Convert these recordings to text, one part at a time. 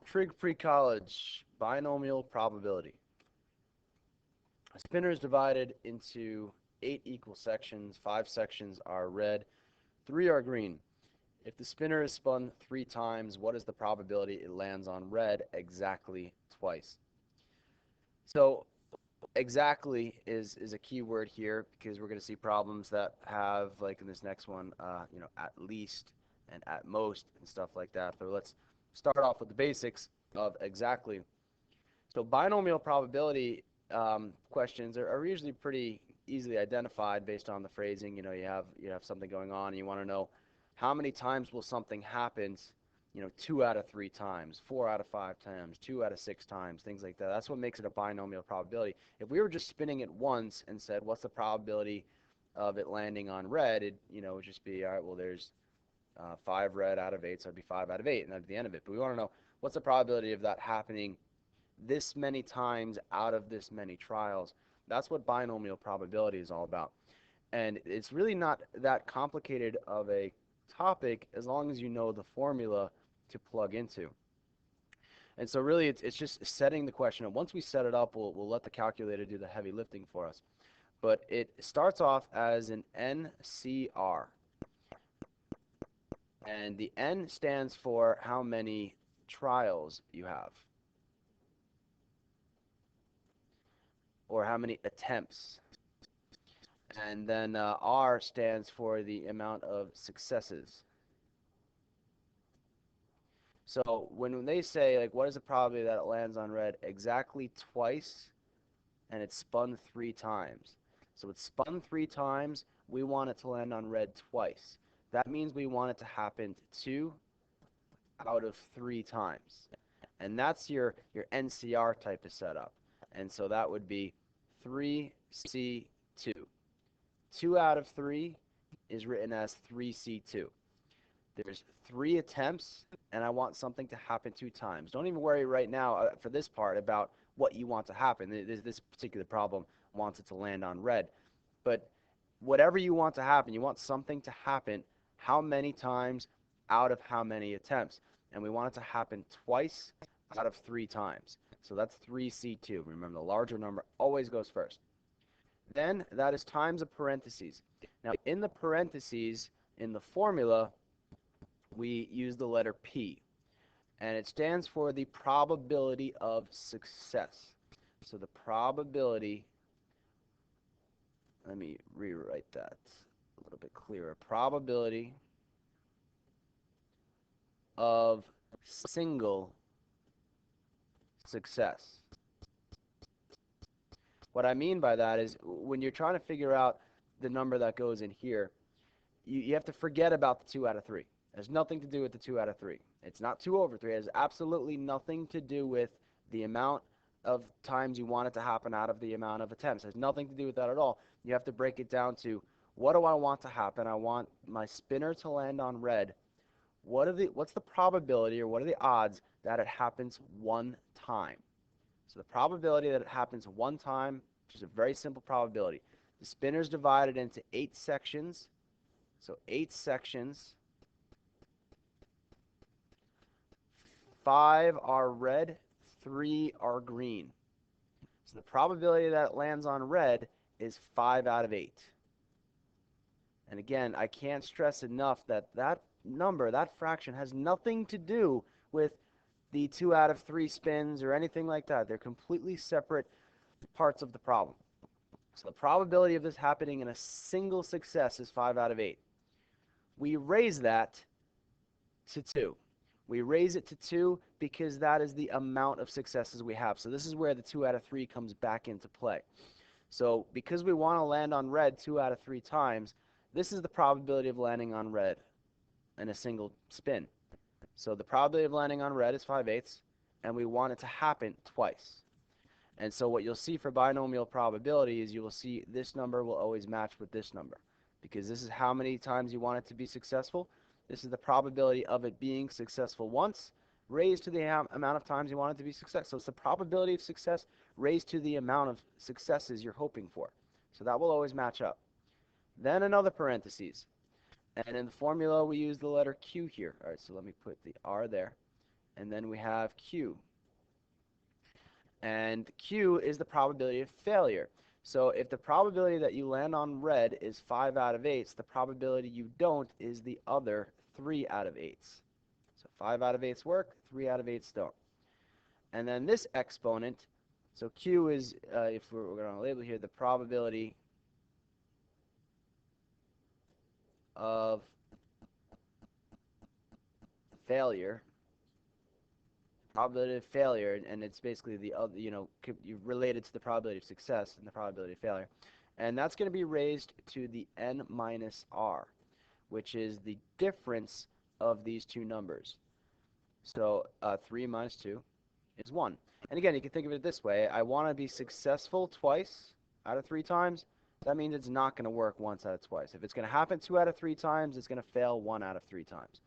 Trig pre-college, binomial probability. A spinner is divided into 8 equal sections. 5 sections are red, 3 are green. If the spinner is spun 3 times, what is the probability it lands on red exactly twice? So exactly is a key word here because we're going to see problems that have, like in this next one, at least and at most and stuff like that. So let's start off with the basics of exactly. So binomial probability questions are usually pretty easily identified based on the phrasing. You have something going on and you want to know how many times will something happen, 2 out of 3 times, 4 out of 5 times, 2 out of 6 times, things like that. That's what makes it a binomial probability. If we were just spinning it once and said, what's the probability of it landing on red, it would just be, all right, well, there's 5 red out of 8, so it'd be 5 out of 8, and that'd be the end of it. But we want to know what's the probability of that happening this many times out of this many trials. That's what binomial probability is all about. And it's really not that complicated of a topic as long as you know the formula to plug into. And so really it's just setting the question up. Once we set it up, we'll let the calculator do the heavy lifting for us. But it starts off as an NCR. And the N stands for how many trials you have, or how many attempts. And then R stands for the amount of successes. So when they say, like, what is the probability that it lands on red exactly twice, and it's spun 3 times. So it's spun 3 times, we want it to land on red twice. That means we want it to happen 2 out of 3 times. And that's your NCR type of setup. And so that would be 3C2. 2 out of 3 is written as 3C2. There's 3 attempts, and I want something to happen 2 times. Don't even worry right now for this part about what you want to happen. This particular problem wants it to land on red. But whatever you want to happen, you want something to happen how many times out of how many attempts. And we want it to happen twice out of 3 times. So that's 3C2. Remember, the larger number always goes first. Then that is times a parentheses. Now, in the parentheses, in the formula, we use the letter P, and it stands for the probability of success. So the probability, let me rewrite that a little bit clearer. Probability of single success. What I mean by that is when you're trying to figure out the number that goes in here, you have to forget about the 2 out of 3. It has nothing to do with the 2 out of 3. It's not 2 over 3. It has absolutely nothing to do with the amount of times you want it to happen out of the amount of attempts. It has nothing to do with that at all. You have to break it down to, what do I want to happen? I want my spinner to land on red. What's the probability, or what are the odds that it happens 1 time? So the probability that it happens 1 time, which is a very simple probability. The spinner is divided into 8 sections. So 8 sections. 5 are red, 3 are green. So the probability that it lands on red is 5 out of 8. And again, I can't stress enough that that number, that fraction, has nothing to do with the 2 out of 3 spins or anything like that. They're completely separate parts of the problem. So the probability of this happening in a single success is 5 out of 8. We raise that to 2. We raise it to 2 because that is the amount of successes we have. So this is where the 2 out of 3 comes back into play. So because we want to land on red 2 out of 3 times, this is the probability of landing on red in a single spin. So the probability of landing on red is 5/8, and we want it to happen twice. And so what you'll see for binomial probability is you will see this number will always match with this number, because this is how many times you want it to be successful. This is the probability of it being successful once raised to the amount of times you want it to be successful. So it's the probability of success raised to the amount of successes you're hoping for. So that will always match up. Then another parentheses. And in the formula, we use the letter Q here. All right, so let me put the R there. and then we have Q. And Q is the probability of failure. So if the probability that you land on red is 5 out of 8, the probability you don't is the other 3 out of 8. So 5 out of 8 work, 3 out of 8 don't. And then this exponent, so Q is, if we're going to label here, the probability of failure, and it's basically the other, related to the probability of success and the probability of failure. And that's going to be raised to the n minus r, which is the difference of these two numbers. So 3 minus 2 is 1. And again, you can think of it this way. I want to be successful twice out of 3 times. That means it's not going to work once out of twice. If it's going to happen 2 out of 3 times, it's going to fail 1 out of 3 times.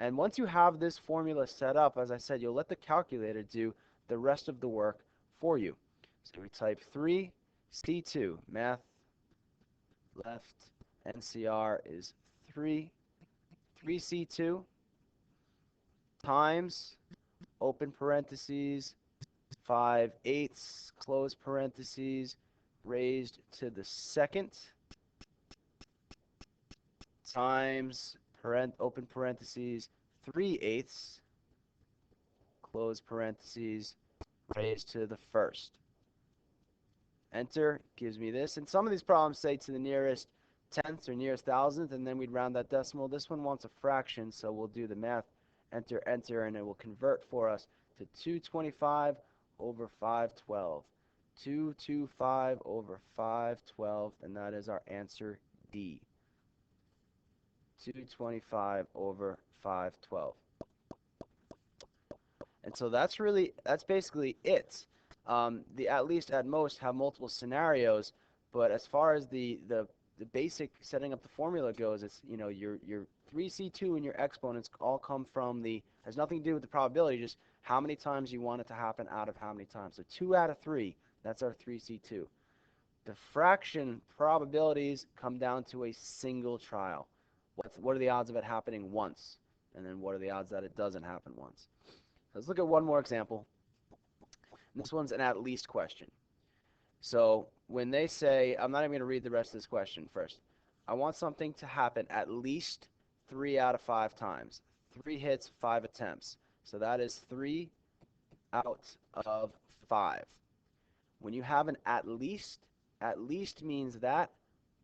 And once you have this formula set up, as I said, you'll let the calculator do the rest of the work for you. So we type 3C2, math left NCR is 3C2 times, open parentheses, 5/8, close parentheses, raised to the second, times, open parentheses, 3/8, close parentheses, raised to the first. Enter gives me this. And some of these problems say to the nearest tenth or nearest thousandth, and then we'd round that decimal. This one wants a fraction, so we'll do the math. Enter, enter, and it will convert for us to 225 over 512. 225 over 512, and that is our answer D. 225 over 512. And so that's basically it. The at least, at most have multiple scenarios, but as far as the basic setting up the formula goes, it's, your 3C2 and your exponents all come from has nothing to do with the probability, just how many times you want it to happen out of how many times. So 2 out of 3, that's our 3C2. The fraction probabilities come down to a single trial. What are the odds of it happening once? And then what are the odds that it doesn't happen once? Let's look at one more example. This one's an at least question. So when they say, I'm not even going to read the rest of this question first. I want something to happen at least 3 out of 5 times. 3 hits, 5 attempts. So that is 3 out of 5. When you have an at least means that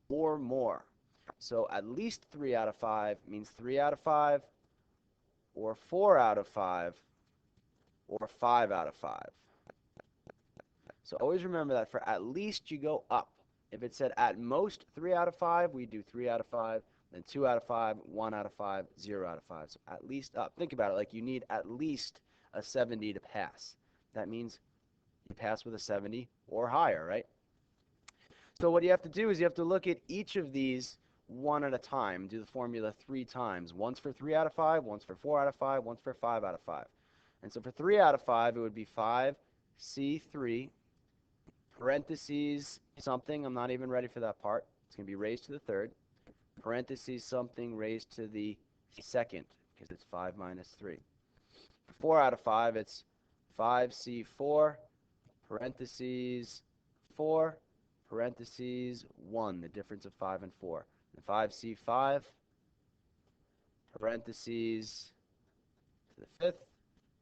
or more. So at least 3 out of 5 means 3 out of 5, or 4 out of 5, or 5 out of 5. So always remember that for at least you go up. If it said at most 3 out of 5, we do 3 out of 5, then 2 out of 5, 1 out of 5, 0 out of 5. So at least up. Think about it like you need at least a 70 to pass. That means you pass with a 70 or higher, right? So what you have to do is you have to look at each of these one at a time. Do the formula 3 times. Once for 3 out of 5, once for 4 out of 5, once for 5 out of 5. And so for 3 out of 5, it would be 5C3, parentheses something. I'm not even ready for that part. It's going to be raised to the third. Parentheses something raised to the second, because it's 5 minus 3. For 4 out of 5, it's 5C4, parentheses 4, parentheses 1, the difference of 5 and 4. And 5C5, parentheses to the fifth,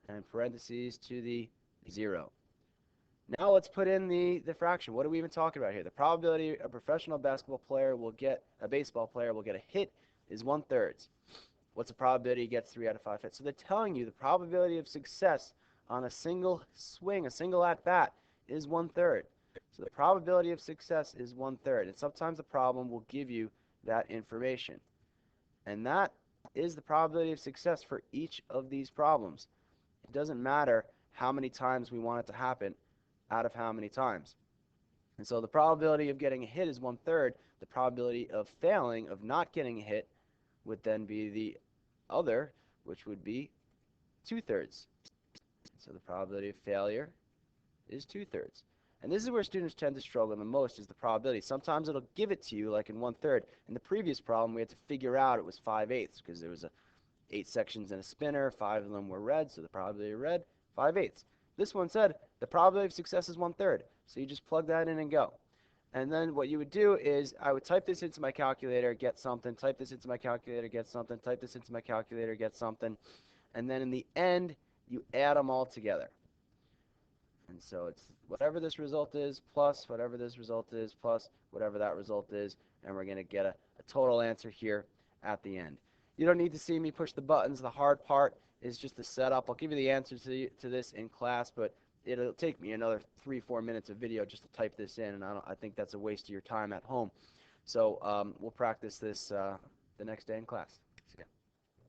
and parentheses to the 0. Now let's put in the fraction. What are we even talking about here? The probability a professional baseball player will get a hit is 1/3. What's the probability he gets 3 out of 5 hits? So they're telling you the probability of success on a single swing, a single at bat, is 1/3. So the probability of success is 1/3. And sometimes the problem will give you that information. And that is the probability of success for each of these problems. It doesn't matter how many times we want it to happen out of how many times. And so the probability of getting a hit is 1/3. The probability of failing, of not getting a hit, would then be the other, which would be 2/3. So the probability of failure is 2/3. And this is where students tend to struggle the most, is the probability. Sometimes it'll give it to you like in 1/3. In the previous problem, we had to figure out it was 5/8 because there was 8 sections in a spinner, 5 of them were red, so the probability of red, 5/8. This one said the probability of success is 1/3. So you just plug that in and go. And then what you would do is I would type this into my calculator, get something, type this into my calculator, get something, type this into my calculator, get something. And then in the end, you add them all together. And so it's whatever this result is plus whatever this result is plus whatever that result is, and we're going to get a total answer here at the end. You don't need to see me push the buttons. The hard part is just the setup. I'll give you the answer to this in class, but it'll take me another 3-4 minutes of video just to type this in, and I think that's a waste of your time at home. So we'll practice this the next day in class.